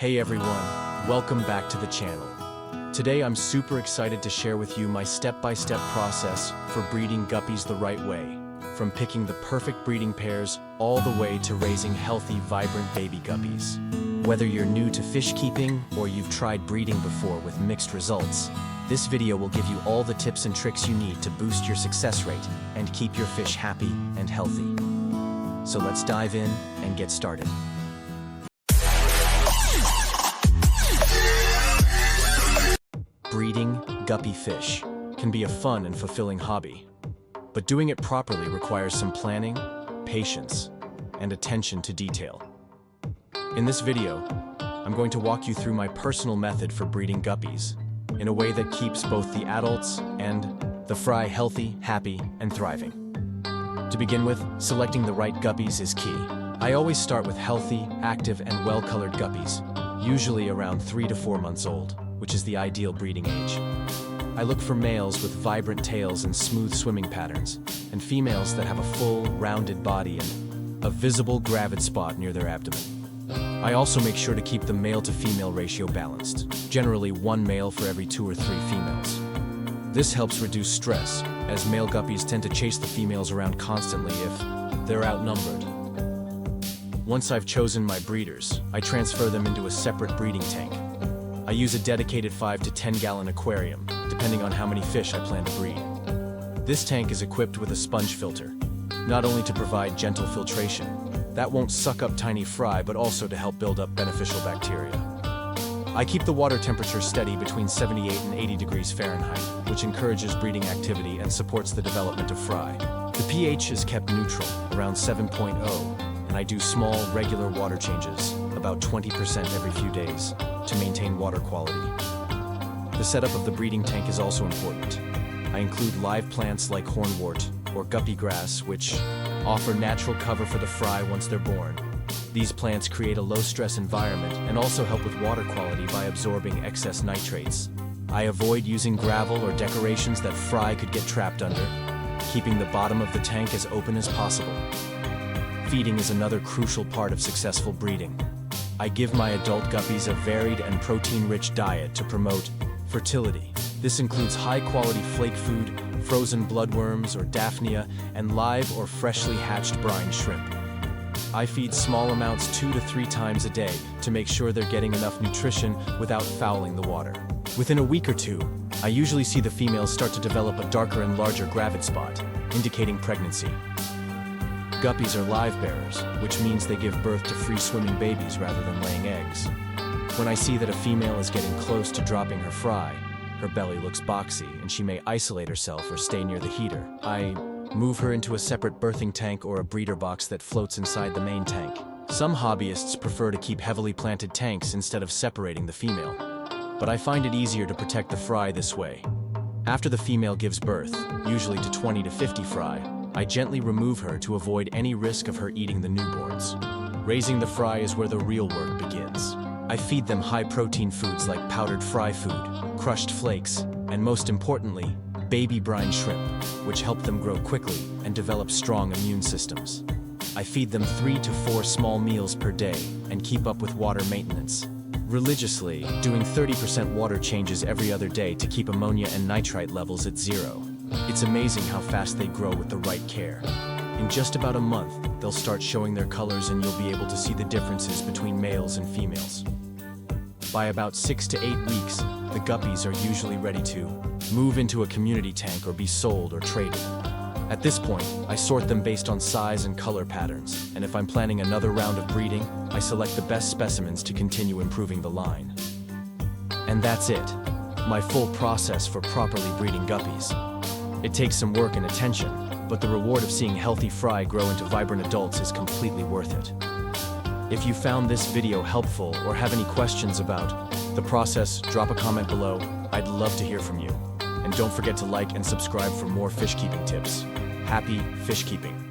Hey everyone, welcome back to the channel. Today I'm super excited to share with you my step-by-step process for breeding guppies the right way, from picking the perfect breeding pairs all the way to raising healthy, vibrant baby guppies. Whether you're new to fish keeping or you've tried breeding before with mixed results, this video will give you all the tips and tricks you need to boost your success rate and keep your fish happy and healthy. So let's dive in and get started. Breeding guppy fish can be a fun and fulfilling hobby, but doing it properly requires some planning, patience, and attention to detail. In this video, I'm going to walk you through my personal method for breeding guppies in a way that keeps both the adults and the fry healthy, happy, and thriving. To begin with, selecting the right guppies is key. I always start with healthy, active, and well-colored guppies, usually around 3 to 4 months old, which is the ideal breeding age. I look for males with vibrant tails and smooth swimming patterns, and females that have a full, rounded body and a visible gravid spot near their abdomen. I also make sure to keep the male-to-female ratio balanced, generally 1 male for every 2 or 3 females. This helps reduce stress, as male guppies tend to chase the females around constantly if they're outnumbered. Once I've chosen my breeders, I transfer them into a separate breeding tank. I use a dedicated 5 to 10 gallon aquarium, depending on how many fish I plan to breed. This tank is equipped with a sponge filter, not only to provide gentle filtration, that won't suck up tiny fry, but also to help build up beneficial bacteria. I keep the water temperature steady between 78 and 80 degrees Fahrenheit, which encourages breeding activity and supports the development of fry. The pH is kept neutral, around 7.0, and I do small, regular water changes, about 20% every few days, to maintain water quality. The setup of the breeding tank is also important. I include live plants like hornwort or guppy grass, which offer natural cover for the fry once they're born. These plants create a low-stress environment and also help with water quality by absorbing excess nitrates. I avoid using gravel or decorations that fry could get trapped under, keeping the bottom of the tank as open as possible. Feeding is another crucial part of successful breeding. I give my adult guppies a varied and protein-rich diet to promote fertility. This includes high-quality flake food, frozen bloodworms or daphnia, and live or freshly hatched brine shrimp. I feed small amounts 2 to 3 times a day to make sure they're getting enough nutrition without fouling the water. Within a week or 2, I usually see the females start to develop a darker and larger gravid spot, indicating pregnancy. Guppies are live bearers, which means they give birth to free-swimming babies rather than laying eggs. When I see that a female is getting close to dropping her fry, her belly looks boxy and she may isolate herself or stay near the heater, I move her into a separate birthing tank or a breeder box that floats inside the main tank. Some hobbyists prefer to keep heavily planted tanks instead of separating the female, but I find it easier to protect the fry this way. After the female gives birth, usually to 20 to 50 fry, I gently remove her to avoid any risk of her eating the newborns. Raising the fry is where the real work begins. I feed them high-protein foods like powdered fry food, crushed flakes, and most importantly, baby brine shrimp, which help them grow quickly and develop strong immune systems. I feed them 3 to 4 small meals per day and keep up with water maintenance religiously, doing 30% water changes every other day to keep ammonia and nitrite levels at 0. It's amazing how fast they grow with the right care. In just about a month, they'll start showing their colors and you'll be able to see the differences between males and females. By about 6 to 8 weeks, the guppies are usually ready to move into a community tank or be sold or traded. At this point, I sort them based on size and color patterns, and if I'm planning another round of breeding, I select the best specimens to continue improving the line. And that's it, my full process for properly breeding guppies. It takes some work and attention, but the reward of seeing healthy fry grow into vibrant adults is completely worth it. If you found this video helpful or have any questions about the process, drop a comment below. I'd love to hear from you. And don't forget to like and subscribe for more fish keeping tips. Happy fish keeping!